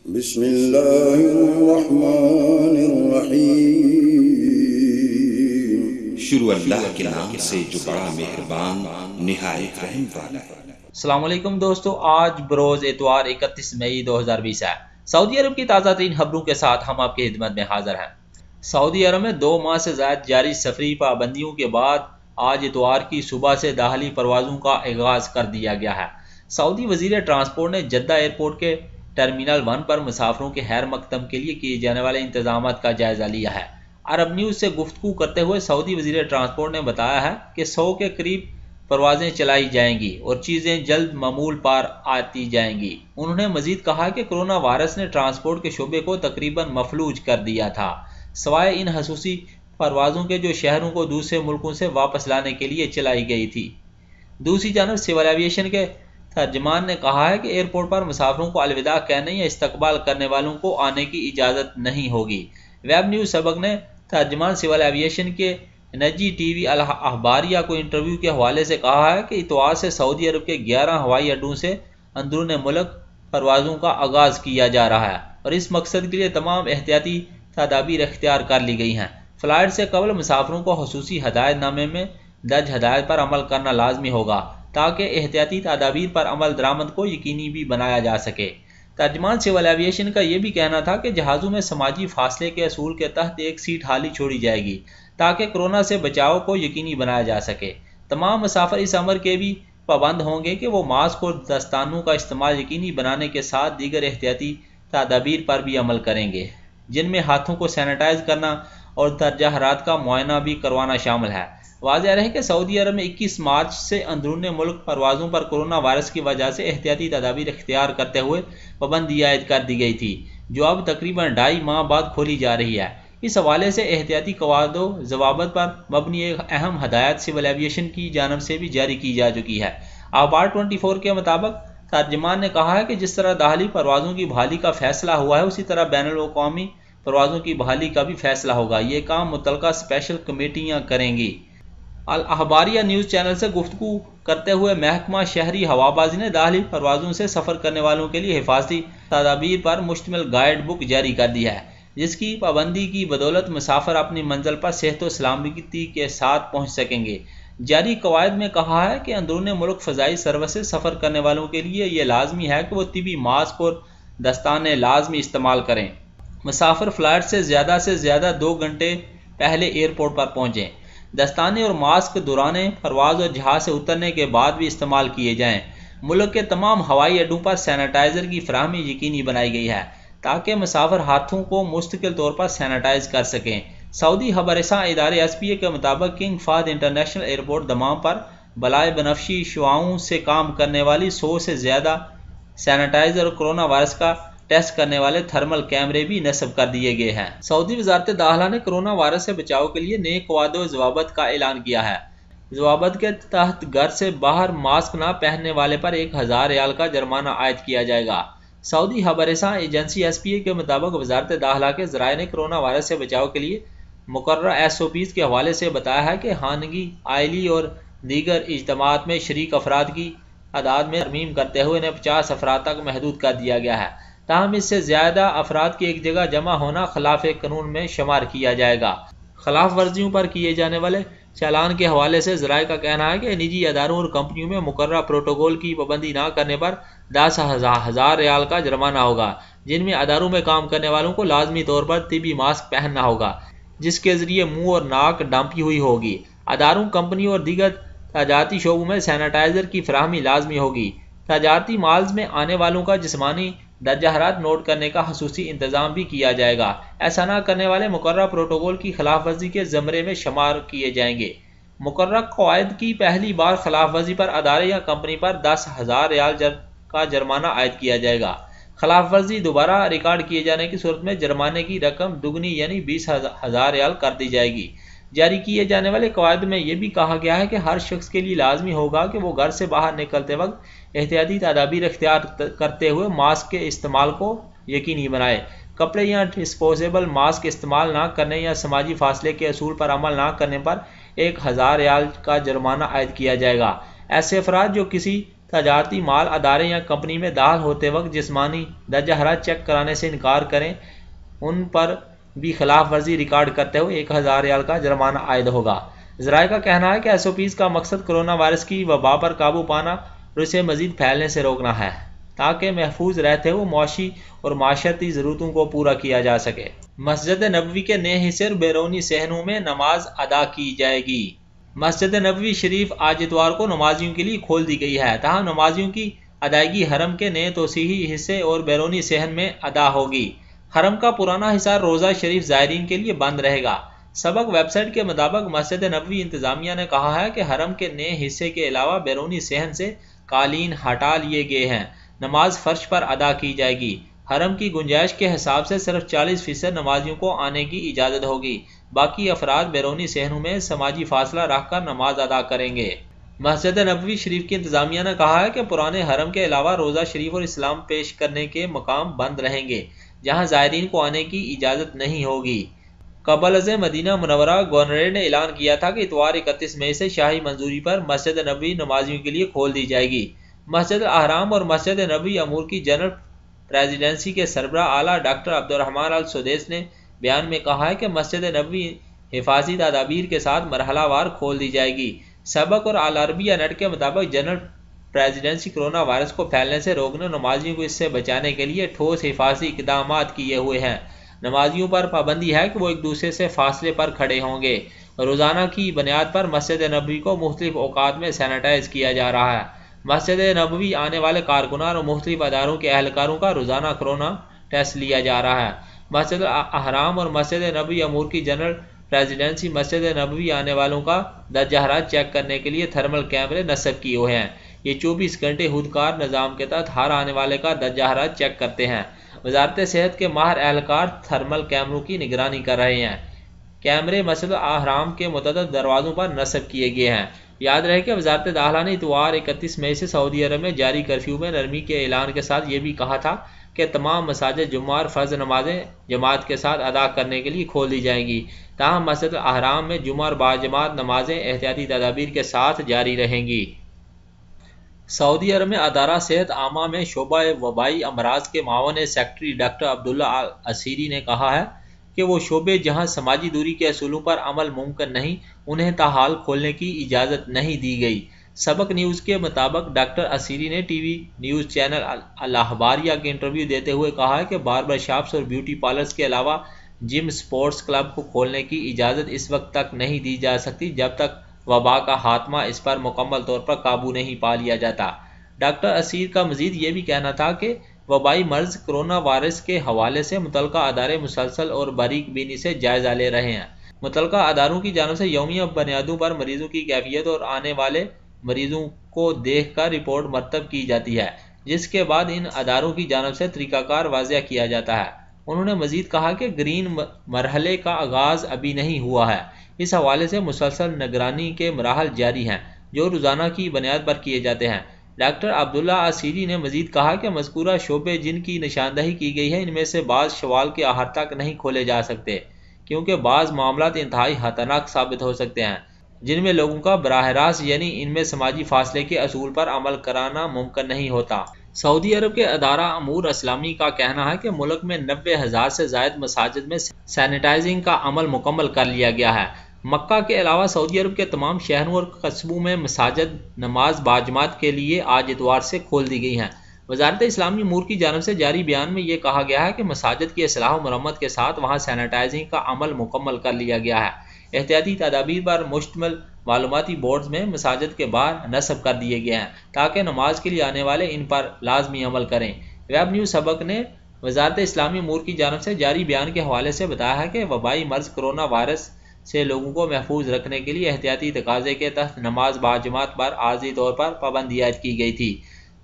بسم اللہ الرحمن الرحیم۔ شروع اللہ کے نام سے جو بڑا مہربان نہایت رحم والا ہے۔ السلام علیکم دوستو، آج بروز اتوار 31 مئی 2020 ہے۔ سعودی عرب کی تازہ ترین خبروں کے ساتھ ہم آپ کی خدمت میں حاضر ہیں۔ سعودی عرب میں 2 ماہ سے زائد جاری سفری پابندیوں کے بعد آج اتوار کی صبح سے داخلی پروازوں کا آغاز کر دیا گیا ہے۔ سعودی وزیر ٹرانسپورٹ نے جدہ ایئرپورٹ کے ٹرمینل 1 پر مسافروں کے خیر مقدم کے لیے کیے جانے والے انتظامات کا جائزہ لیا ہے۔ عرب نیوز سے گفتگو کرتے ہوئے سعودی وزیر ٹرانسپورٹ نے بتایا ہے کہ 100 کے قریب پروازیں چلائی جائیں گی اور چیزیں جلد معمول پر آتی جائیں گی۔ انہوں نے مزید کہا کہ کرونا وائرس نے ٹرانسپورٹ کے شعبے کو تقریباً مفلوج کر دیا تھا، سوائے ان خصوصی پروازوں کے جو شہروں کو دوسرے ملکوں سے واپس لانے کے لیے چلائی گئی تھی۔ دوسری جانب سول ایویشن کے ترجمان نے کہا ہے کہ ایئرپورٹ پر مسافروں کو الوداع کہنے یا استقبال کرنے والوں کو آنے کی اجازت نہیں ہوگی۔ ویب نیوز سبق نے ترجمان سول ایویشن کے نجی ٹی وی الاخباریہ کو انٹرویو کے حوالے سے کہا ہے کہ اتوار سے سعودی عرب کے 11 ہوائی اڈوں سے اندرون ملک پروازوں کا آغاز کیا جا رہا ہے اور اس مقصد کے لیے تمام احتیاطی تدابیر اختیار کر لی گئی ہیں۔ فلائٹ سے قبل مسافروں کو خصوصی ہدایت نامے میں درج ہدایت پر عمل کرنا لازمی ہوگا تاکہ احتیاطی تدابیر پر عمل درآمد کو یقینی بھی بنایا جا سکے۔ ترجمان سول ایویشن کا یہ بھی کہنا تھا کہ جہازوں میں سماجی فاصلے کے اصول کے تحت ایک سیٹ خالی چھوڑی جائے گی تاکہ کورونا سے بچاؤ کو یقینی بنایا جا سکے۔ تمام مسافر اس امر کے بھی پابند ہوں گے کہ وہ ماسک اور دستانوں کا استعمال یقینی بنانے کے ساتھ دیگر احتیاطی تدابیر پر بھی عمل کریں گے، جن میں ہاتھوں کو سینیٹائز کرنا اور درجہ حرارت کا معائنہ بھی کروانا شامل ہے۔ واضح رہے کہ سعودی عرب میں 21 مارچ سے اندرون ملک پروازوں پر کورونا وائرس کی وجہ سے احتیاطی تدابیر اختیار کرتے ہوئے پابندی عائد کر دی گئی تھی، جو اب تقریباً 2.5 ماہ بعد کھولی جا رہی ہے۔ اس حوالے سے احتیاطی قواعد و ضوابط پر مبنی ایک اہم ہدایت سول ایویشن کی جانب سے بھی جاری کی جا چکی ہے۔ اخبار 24 کے مطابق ترجمان نے کہا ہے کہ جس طرح داخلی پروازوں کی بحالی کا فیصلہ ہوا ہے، اسی طرح بین الاقوامی پروازوں کی بحالی کا بھی فیصلہ ہوگا۔ یہ کام متعلقہ اسپیشل کمیٹیاں کریں گی۔ الاخباریہ نیوز چینل سے گفتگو کرتے ہوئے محکمہ شہری ہوابازی نے داخلی پروازوں سے سفر کرنے والوں کے لیے حفاظتی تدابیر پر مشتمل گائیڈ بک جاری کر دی ہے، جس کی پابندی کی بدولت مسافر اپنی منزل پر صحت و سلامتی کے ساتھ پہنچ سکیں گے۔ جاری قواعد میں کہا ہے کہ اندرون ملک فضائی سروسز سفر کرنے والوں کے لیے یہ لازمی ہے کہ وہ طبی ماسک اور دستانے لازمی استعمال کریں۔ مسافر فلائٹ سے زیادہ 2 گھنٹے پہلے ایئرپورٹ پر پہنچیں۔ دستانے اور ماسک دوران پرواز اور جہاز سے اترنے کے بعد بھی استعمال کیے جائیں۔ ملک کے تمام ہوائی اڈوں پر سینیٹائزر کی فراہمی یقینی بنائی گئی ہے تاکہ مسافر ہاتھوں کو مستقل طور پر سینیٹائز کر سکیں۔ سعودی خبر رساں ادارے ایس پی اے کے مطابق king Fahd international airport Dammam پر بالائے بنفشی شعاعوں سے کام کرنے والی 100 سے زیادہ سینیٹائزر اور کورونا وائرس کا ٹیسٹ کرنے والے تھرمل کیمرے بھی نصب کر دیے گئے ہیں۔ سعودی وزارت داخلہ نے کورونا وائرس سے بچاؤ کے لیے نئے قواعد و ضوابط کا اعلان کیا ہے۔ ضوابط کے تحت گھر سے باہر ماسک نہ پہننے والے پر 1000 ریال کا جرمانہ عائد کیا جائے گا۔ سعودی خبر رساں ایجنسی ایس پی اے کے مطابق وزارت داخلہ کے ذرائع نے کورونا وائرس سے بچاؤ کے لیے مقررہ SOPs کے حوالے سے بتایا ہے کہ خانگی، عائلی اور دیگر اجتماعات میں شریک افراد کی تعداد میں ترمیم کرتے ہوئے انہیں 50 افراد تک محدود کر دیا گیا ہے، تاہم اس سے زیادہ افراد کی ایک جگہ جمع ہونا خلاف قانون میں شمار کیا جائے گا۔ خلاف ورزیوں پر کیے جانے والے چالان کے حوالے سے ذرائع کا کہنا ہے کہ نجی اداروں اور کمپنیوں میں مقررہ پروٹوکول کی پابندی نہ کرنے پر 10,000 ریال کا جرمانہ ہوگا، جن میں اداروں میں کام کرنے والوں کو لازمی طور پر طبی ماسک پہننا ہوگا جس کے ذریعے منہ اور ناک ڈھانپی ہوئی ہوگی۔ اداروں، کمپنیوں اور دیگر تجارتی شعبوں میں سینیٹائزر کی فراہمی لازمی ہوگی۔ تجارتی مالز میں آنے والوں کا جسمانی درجہ حرارت نوٹ کرنے کا خصوصی انتظام بھی کیا جائے گا۔ ایسا نہ کرنے والے مقررہ پروٹوکول کی خلاف ورزی کے زمرے میں شمار کیے جائیں گے۔ مقررہ قواعد کی پہلی بار خلاف ورزی پر ادارے یا کمپنی پر 10,000 ریال کا جرمانہ عائد کیا جائے گا۔ خلاف ورزی دوبارہ ریکارڈ کیے جانے کی صورت میں جرمانے کی رقم دوگنی یعنی 20,000 ریال کر دی جائے گی۔ جاری کیے جانے والے قواعد میں یہ بھی کہا گیا ہے کہ ہر شخص کے لیے لازمی ہوگا کہ وہ گھر سے باہر نکلتے وقت احتیاطی تدابیر اختیار کرتے ہوئے ماسک کے استعمال کو یقینی بنائے۔ کپڑے یا ڈسپوزیبل ماسک استعمال نہ کرنے یا سماجی فاصلے کے اصول پر عمل نہ کرنے پر 1000 ریال کا جرمانہ عائد کیا جائے گا۔ ایسے افراد جو کسی تجارتی مال ادارے یا کمپنی میں داخل ہوتے وقت جسمانی درجہ حرارت چیک کرانے سے انکار کریں، ان پر بھی خلاف ورزی ریکارڈ کرتے ہوئے 1000 ریال کا جرمانہ عائد ہوگا۔ ذرائع کا کہنا ہے کہ SOPs کا مقصد کرونا وائرس کی وبا پر قابو پانا اور اسے مزید پھیلنے سے روکنا ہے، تاکہ محفوظ رہتے ہوئے معاشی اور معاشرتی ضرورتوں کو پورا کیا جا سکے۔ مسجد نبوی کے نئے حصے اور بیرونی صحنوں میں نماز ادا کی جائے گی۔ مسجد نبوی شریف آج اتوار کو نمازیوں کے لیے کھول دی گئی ہے، تاہم نمازیوں کی ادائیگی حرم کے نئے توسیعی حصے اور بیرونی صحن میں ادا ہوگی۔ حرم کا پرانا حصہ روضہ شریف زائرین کے لیے بند رہے گا۔ سبق ویب سائٹ کے مطابق مسجد نبوی انتظامیہ نے کہا ہے کہ حرم کے نئے حصے کے علاوہ بیرونی صحن سے قالین ہٹا لیے گئے ہیں۔ نماز فرش پر ادا کی جائے گی۔ حرم کی گنجائش کے حساب سے صرف 40% نمازیوں کو آنے کی اجازت ہوگی، باقی افراد بیرونی صحنوں میں سماجی فاصلہ رکھ کر نماز ادا کریں گے۔ مسجد نبوی شریف کی انتظامیہ نے کہا ہے کہ پرانے حرم کے علاوہ روضہ شریف اور اسلام پیش کرنے کے مقام بند رہیں گے، جہاں زائرین کو آنے کی اجازت نہیں ہوگی۔ قبل از مدینہ منورہ گورنریٹ نے اعلان کیا تھا کہ اتوار 31 مئی سے شاہی منظوری پر مسجد نبوی نمازیوں کے لیے کھول دی جائے گی۔ مسجد الاحرام اور مسجد نبوی امور کی جنرل پریزیڈنسی کے سربراہ اعلیٰ ڈاکٹر عبدالرحمن السدیس نے بیان میں کہا ہے کہ مسجد نبوی حفاظتی تدابیر کے ساتھ مرحلہ وار کھول دی جائے گی۔ سبق اور العربیہ نیٹ کے مطابق جنرل پریزیڈنسی کرونا وائرس کو پھیلنے سے روکنے اور نمازیوں کو اس سے بچانے کے لیے ٹھوس حفاظتی اقدامات کیے ہوئے ہیں۔ نمازیوں پر پابندی ہے کہ وہ ایک دوسرے سے فاصلے پر کھڑے ہوں گے۔ روزانہ کی بنیاد پر مسجد نبوی کو مختلف اوقات میں سینیٹائز کیا جا رہا ہے۔ مسجد نبوی آنے والے کارکنان اور مختلف اداروں کے اہلکاروں کا روزانہ کرونا ٹیسٹ لیا جا رہا ہے۔ مسجد الاحرام اور مسجد نبوی امور کی جنرل پریزیڈنسی مسجد نبوی آنے والوں کا درجہ حرارت چیک کرنے کے لیے تھرمل کیمرے نصب کیے ہوئے ہیں۔ یہ 24 گھنٹے خودکار نظام کے تحت ہر آنے والے کا درجہ حرارت چیک کرتے ہیں۔ وزارت صحت کے ماہر اہلکار تھرمل کیمروں کی نگرانی کر رہے ہیں۔ کیمرے مسجد الاحرام کے متعدد دروازوں پر نصب کیے گئے ہیں۔ یاد رہے کہ وزارت داخلہ نے اتوار 31 مئی سے سعودی عرب میں جاری کرفیو میں نرمی کے اعلان کے ساتھ یہ بھی کہا تھا کہ تمام مساجد جمعہ اور فرض نمازیں جماعت کے ساتھ ادا کرنے کے لیے کھول دی جائیں گی، تاہم مسجد الاحرام میں جمعہ اور باجماعت نمازیں احتیاطی تدابیر کے ساتھ جاری رہیں گی۔ سعودی عرب میں ادارہ صحت عامہ میں شعبہ وبائی امراض کے معاون سیکرٹری ڈاکٹر عبداللہ العسیری نے کہا ہے کہ وہ شعبے جہاں سماجی دوری کے اصولوں پر عمل ممکن نہیں، انہیں تاحال کھولنے کی اجازت نہیں دی گئی۔ سبق نیوز کے مطابق ڈاکٹر اسیری نے ٹی وی نیوز چینل الاخباریہ کے انٹرویو دیتے ہوئے کہا کہ باربر شاپس اور بیوٹی پارلرز کے علاوہ جم سپورٹس کلب کو کھولنے کی اجازت اس وقت تک نہیں دی جا سکتی جب تک وبا کا خاتمہ اس پر مکمل طور پر قابو نہیں پا لیا جاتا۔ ڈاکٹر اسیر کا مزید یہ بھی کہنا تھا کہ وبائی مرض کرونا وائرس کے حوالے سے متعلقہ ادارے مسلسل اور باریک بینی سے جائزہ لے رہے ہیں۔ متعلقہ اداروں کی جانب سے یومیہ بنیادوں پر مریضوں کی کیفیت اور آنے والے مریضوں کو دیکھ کر رپورٹ مرتب کی جاتی ہے، جس کے بعد ان اداروں کی جانب سے طریقہ کار واضح کیا جاتا ہے۔ انہوں نے مزید کہا کہ گرین مرحلے کا آغاز ابھی نہیں ہوا ہے۔ اس حوالے سے مسلسل نگرانی کے مراحل جاری ہیں، جو روزانہ کی بنیاد پر کیے جاتے ہیں۔ ڈاکٹر عبداللہ العسیری نے مزید کہا کہ مذکورہ شعبے جن کی نشاندہی کی گئی ہے، ان میں سے بعض شوال کے آخر تک نہیں کھولے جا سکتے، کیونکہ بعض معاملات انتہائی خطرناک ثابت ہو سکتے ہیں، جن میں لوگوں کا براہ راست یعنی ان میں سماجی فاصلے کے اصول پر عمل کرانا ممکن نہیں ہوتا۔ سعودی عرب کے ادارہ امور اسلامی کا کہنا ہے کہ ملک میں 90,000 سے زائد مساجد میں سینیٹائزنگ کا عمل مکمل کر لیا گیا ہے۔ مکہ کے علاوہ سعودی عرب کے تمام شہروں اور قصبوں میں مساجد نماز باجماعت کے لیے آج اتوار سے کھول دی گئی ہیں۔ وزارت اسلامی امور کی جانب سے جاری بیان میں یہ کہا گیا ہے کہ مساجد کی اصلاح و مرمت کے ساتھ وہاں سینیٹائزنگ کا عمل مکمل کر لیا گیا ہے۔ احتیاطی تدابیر پر مشتمل معلوماتی بورڈز میں مساجد کے باہر نصب کر دیے گئے ہیں تاکہ نماز کے لیے آنے والے ان پر لازمی عمل کریں۔ ویب نیوز سبق نے وزارت اسلامی امور کی جانب سے جاری بیان کے حوالے سے بتایا ہے کہ وبائی مرض کرونا وائرس سے لوگوں کو محفوظ رکھنے کے لیے احتیاطی تقاضے کے تحت نماز باجماعت پر عارضی طور پر پابندی عائد کی گئی تھی،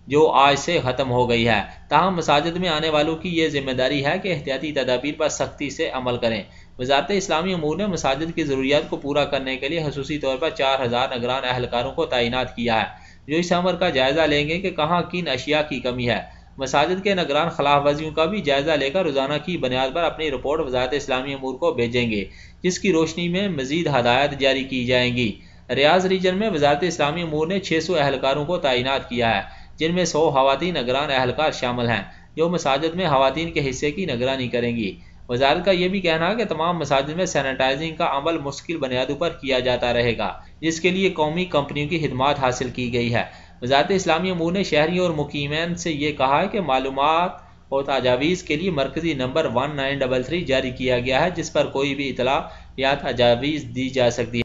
جو آج سے ختم ہو گئی ہے۔ تاہم مساجد میں آنے والوں کی یہ ذمہ داری ہے کہ احتیاطی تدابیر پر سختی سے عمل کریں۔ وزارت اسلامی امور نے مساجد کی ضروریات کو پورا کرنے کے لیے خصوصی طور پر 4000 نگران اہلکاروں کو تعینات کیا ہے، جو اس امر کا جائزہ لیں گے کہ کہاں کن اشیاء کی کمی ہے۔ مساجد کے نگران خلاف ورزیوں کا بھی جائزہ لے کر روزانہ کی بنیاد پر اپنی رپورٹ وزارت اسلامی امور کو بھیجیں گے، جس کی روشنی میں مزید ہدایات جاری کی جائیں گی۔ ریاض ریجن میں وزارت اسلامی امور نے 600 اہلکاروں کو تعینات کیا ہے، جن میں 100 خواتین نگران اہلکار شامل ہیں جو مساجد میں خواتین کے حصے کی نگرانی کریں گی۔ وزارت کا یہ بھی کہنا ہے کہ تمام مساجد میں سینیٹائزنگ کا عمل مستقل بنیادوں پر کیا جاتا رہے گا، جس کے لیے قومی کمپنیوں کی خدمات حاصل کی گئی ہے۔ وزارت اسلامی امور نے شہریوں اور مقیمین سے یہ کہا ہے کہ معلومات اور تجاویز کے لیے مرکزی نمبر 1933 جاری کیا گیا ہے، جس پر کوئی بھی اطلاع یا تجاویز دی جا سکتی ہے۔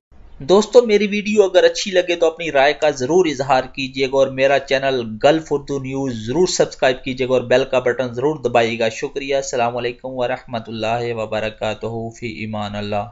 دوستو میری ویڈیو اگر اچھی لگے تو اپنی رائے کا ضرور اظہار کیجیے گا، اور میرا چینل گلف اردو نیوز ضرور سبسکرائب کیجیے گا اور بیل کا بٹن ضرور دبائیے گا۔ شکریہ، السلام علیکم ورحمۃ اللہ وبرکاتہ، فی امان اللہ۔